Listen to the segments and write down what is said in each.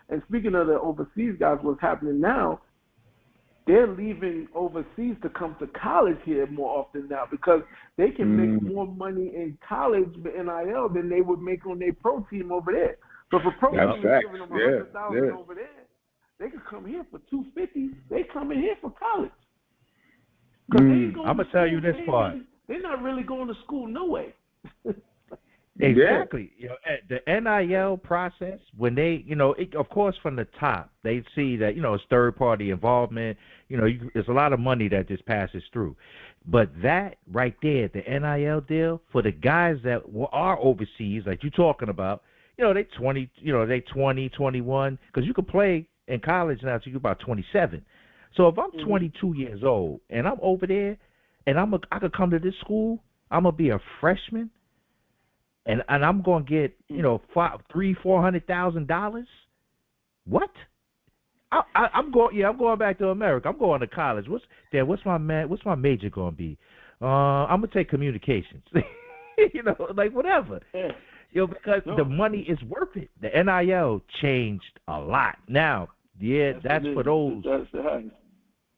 And speaking of the overseas guys, what's happening now? They're leaving overseas to come to college here more often now because they can make more money in college with NIL than they would make on their pro team over there. So if a pro team is giving them $100,000 over there, they could come here for $250. They come in here for college. I'm gonna tell you this part. They're not really going to school, no way. Exactly. The NIL process, when they, of course, from the top, they see that, it's third-party involvement. There's a lot of money that just passes through. But that right there, the NIL deal, for the guys that are overseas, like you're talking about, they 20, they 20, 21, because you can play in college now until you're about 27. So if I'm 22 years old and I'm over there and I could come to this school, I'm going to be a freshman, and I'm going to get, $300,000-$400,000. What? I'm going back to America. I'm going to college. What's my major going to be? I'm going to take communications. Whatever. Because the money is worth it. The NIL changed a lot. Now, that's for those.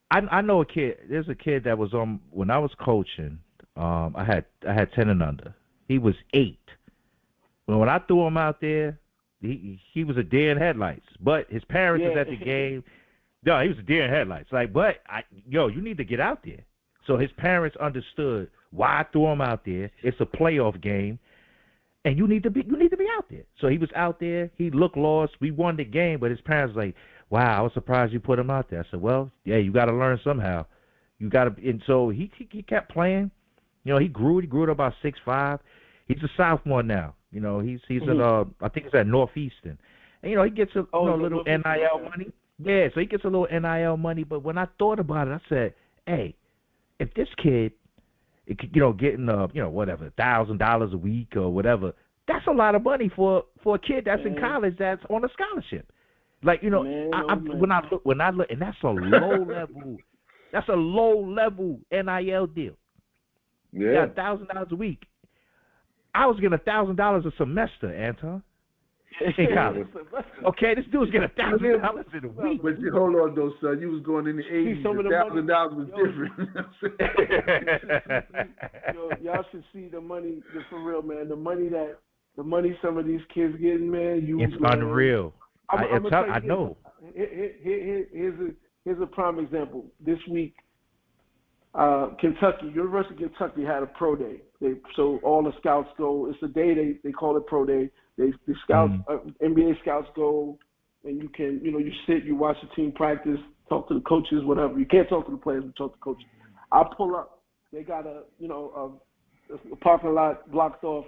I know a kid. There's a kid that was on when I was coaching. I had 10 and under. He was 8. When I threw him out there, he was a deer in headlights. But his parents was at the game. No, he was a deer in headlights. You need to get out there. So his parents understood why I threw him out there. It's a playoff game, and you need to be out there. So he was out there. He looked lost. We won the game, but his parents were like, "Wow, I was surprised you put him out there." I said, "Well, yeah, you got to learn somehow. You got to." And so he kept playing. He grew to about 6'5". He's a sophomore now. He's at I think it's at Northeastern, and he gets a little NIL money. Yeah, so he gets a little NIL money. But when I thought about it, I said, "Hey, if this kid, getting whatever $1,000 a week or whatever, that's a lot of money for a kid that's in college that's on a scholarship." When I look, and that's a low level NIL deal. Yeah, $1,000 a week. I was getting $1,000 a semester, Anton, in college. Okay, this dude's getting $1,000 in a week. But hold on, though, son. You was going in the 80s. $1,000 was different. Y'all should see the money. For real, man. The money some of these kids getting, man. It's unreal. I know. Here's a prime example. This week, University of Kentucky had a pro day. So all the scouts go. It's a day they call it pro day. The scouts, NBA scouts go, and you can, you sit, you watch the team practice, talk to the coaches, whatever. You can't talk to the players, but talk to the coaches. I pull up. They got a parking lot blocked off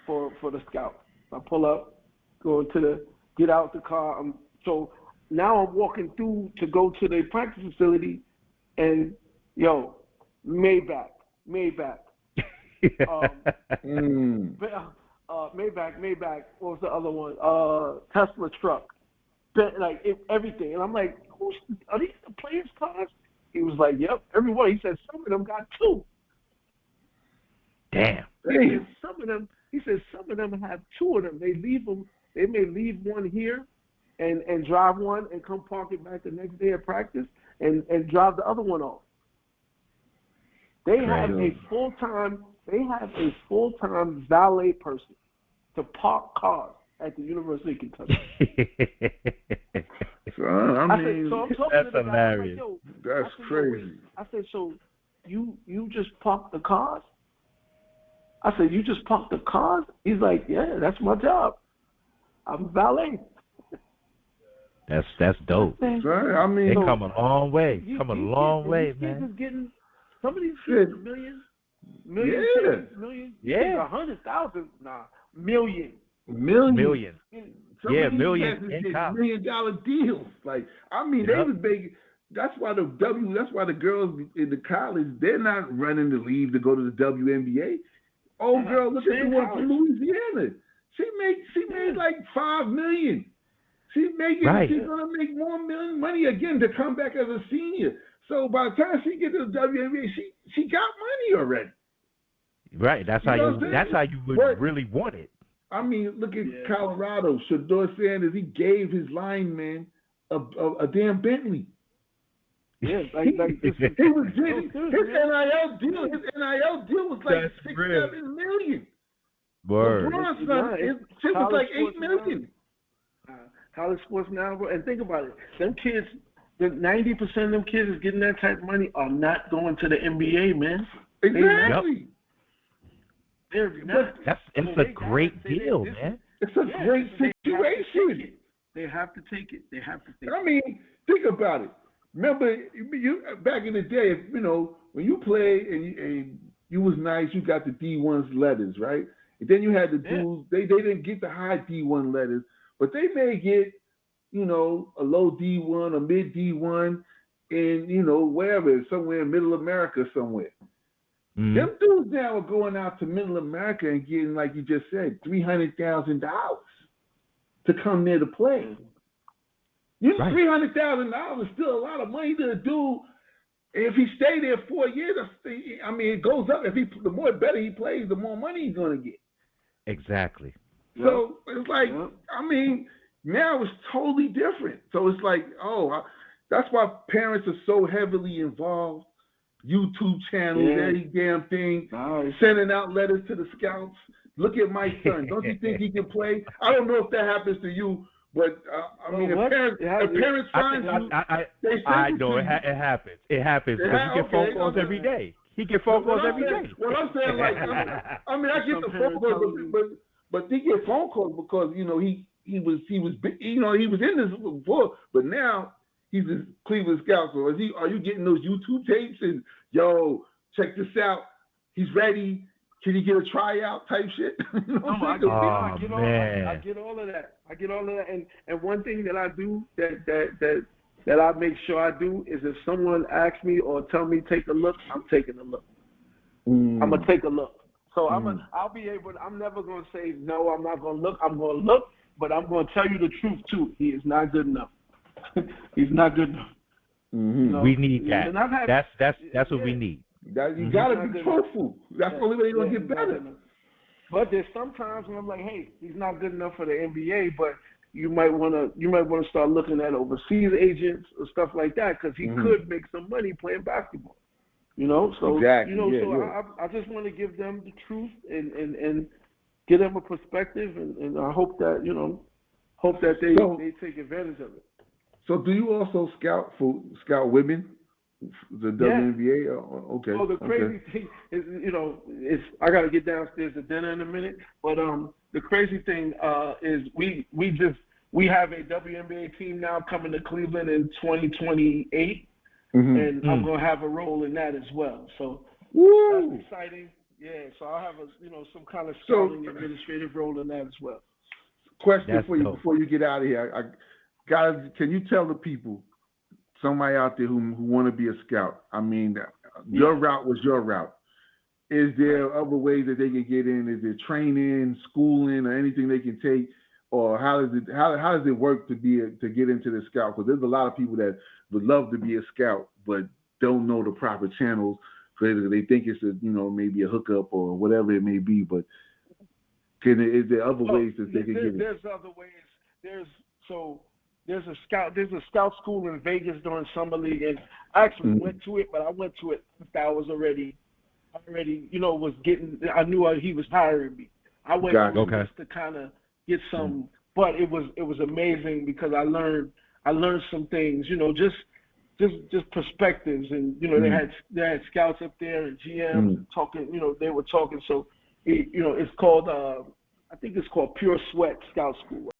for the scouts. I pull up, get out the car. So now I'm walking through to go to the practice facility, and Maybach. Maybach. What was the other one? Tesla truck. Everything. And I'm like, are these the players' cars? He was like, yep, everyone. He said some of them got 2. Damn. He said some of them have 2 of them. They may leave one here and drive one and come park it back the next day at practice and drive the other one off. They have a full-time valet person to park cars at the University of Kentucky. That's hilarious. That's crazy. I said, so you just park the cars? I said, you just park the cars? He's like, yeah, that's my job. I'm valet. That's dope. They come a long way. Man. Some of these kids millions. Yeah. 100,000. Nah, million. Million. Million $1 million deals. They was big. That's why the girls in the college, they're not running to leave to go to the WNBA. Old girl, look at the one from Louisiana. She made like $5 million. She's gonna make more money again to come back as a senior. So by the time she gets to the WNBA, she got money already. Right. That's how you would really want it. I mean, look at Colorado. Shador Sanders, he gave his lineman a damn Bentley. Yeah, like this is, he was getting his NIL deal. His NIL deal was like That's real. 6-7 million. Word. LeBron's son, his shit was like 8 million. College sports now, bro. And think about it. Them kids, the 90% of them kids is getting that type of money are not going to the NBA, man. Exactly. They're not. It's a great deal, man. It's a great situation. They have to take it. They have to take it. I mean, think about it. Remember, you back in the day, you know, when you played and you was nice, you got the D1's letters, right? And then you had the dudes, they didn't get the high D1 letters, but they may get, you know, a low D1 or mid D1 in, you know, wherever, somewhere in middle America somewhere. Mm-hmm. Them dudes now are going out to middle America and getting, like you just said, $300,000 to come there to play. You know, $300,000 is still a lot of money to a dude. If he stay there 4 years, I mean, it goes up. The more better he plays, the more money he's going to get. Exactly. So it's like, I mean, now it's totally different. So it's like, that's why parents are so heavily involved. YouTube channels, every damn thing, sending out letters to the scouts. Look at my son. Don't you think he can play? I don't know if that happens to you, but I mean, if parents find you, they send I know it happens. It happens because you get phone calls every day. He get phone calls every day. Well, I'm saying, like, I mean, I get the phone calls, but they get phone calls because, you know, he was you know, he was in this before, but now he's a Cleveland Scout. So are you getting those YouTube tapes and, yo, check this out, he's ready, can he get a tryout type shit? You know I get all of that. And one thing that I do that I make sure I do is if someone asks me or tell me take a look, I'm taking a look. I'm gonna take a look. So I'll be able. I'm never gonna say no. I'm not gonna look. I'm gonna look, but I'm gonna tell you the truth too. He is not good enough. He's not good enough. Mm-hmm. You know, we need that. That's what we need. You gotta be truthful. That's the only way you're gonna get better. But there's sometimes when I'm like, hey, he's not good enough for the NBA, but you might wanna start looking at overseas agents or stuff like that because he could make some money playing basketball. You know, so exactly. I just want to give them the truth and give them a perspective, and I hope that they take advantage of it. So, do you also scout women, the WNBA? Okay. Well, the crazy thing is, you know, I got to get downstairs to dinner in a minute, but the crazy thing is we have a WNBA team now coming to Cleveland in 2028. And I'm gonna have a role in that as well. So that's exciting. Yeah. So I'll have some kind of scouting administrative role in that as well. Question for you before you get out of here, guys. Can you tell the people, somebody out there who want to be a scout? I mean, your route was your route. Is there other ways that they can get in? Is there training, schooling, or anything they can take? Or how does it work to get into the scout? Because there's a lot of people that would love to be a scout but don't know the proper channels. They think it's maybe a hookup or whatever it may be. But is there other ways that they can get in? There's other ways. There's a scout school in Vegas during summer league, and I actually went to it, but I went to it after I was already was getting. I knew he was hiring me. I went just to kind of get some, but it was amazing because I learned some things, just perspectives, and they had scouts up there and GMs talking, they were talking. So it's called I think it's called Pure Sweat Scout School.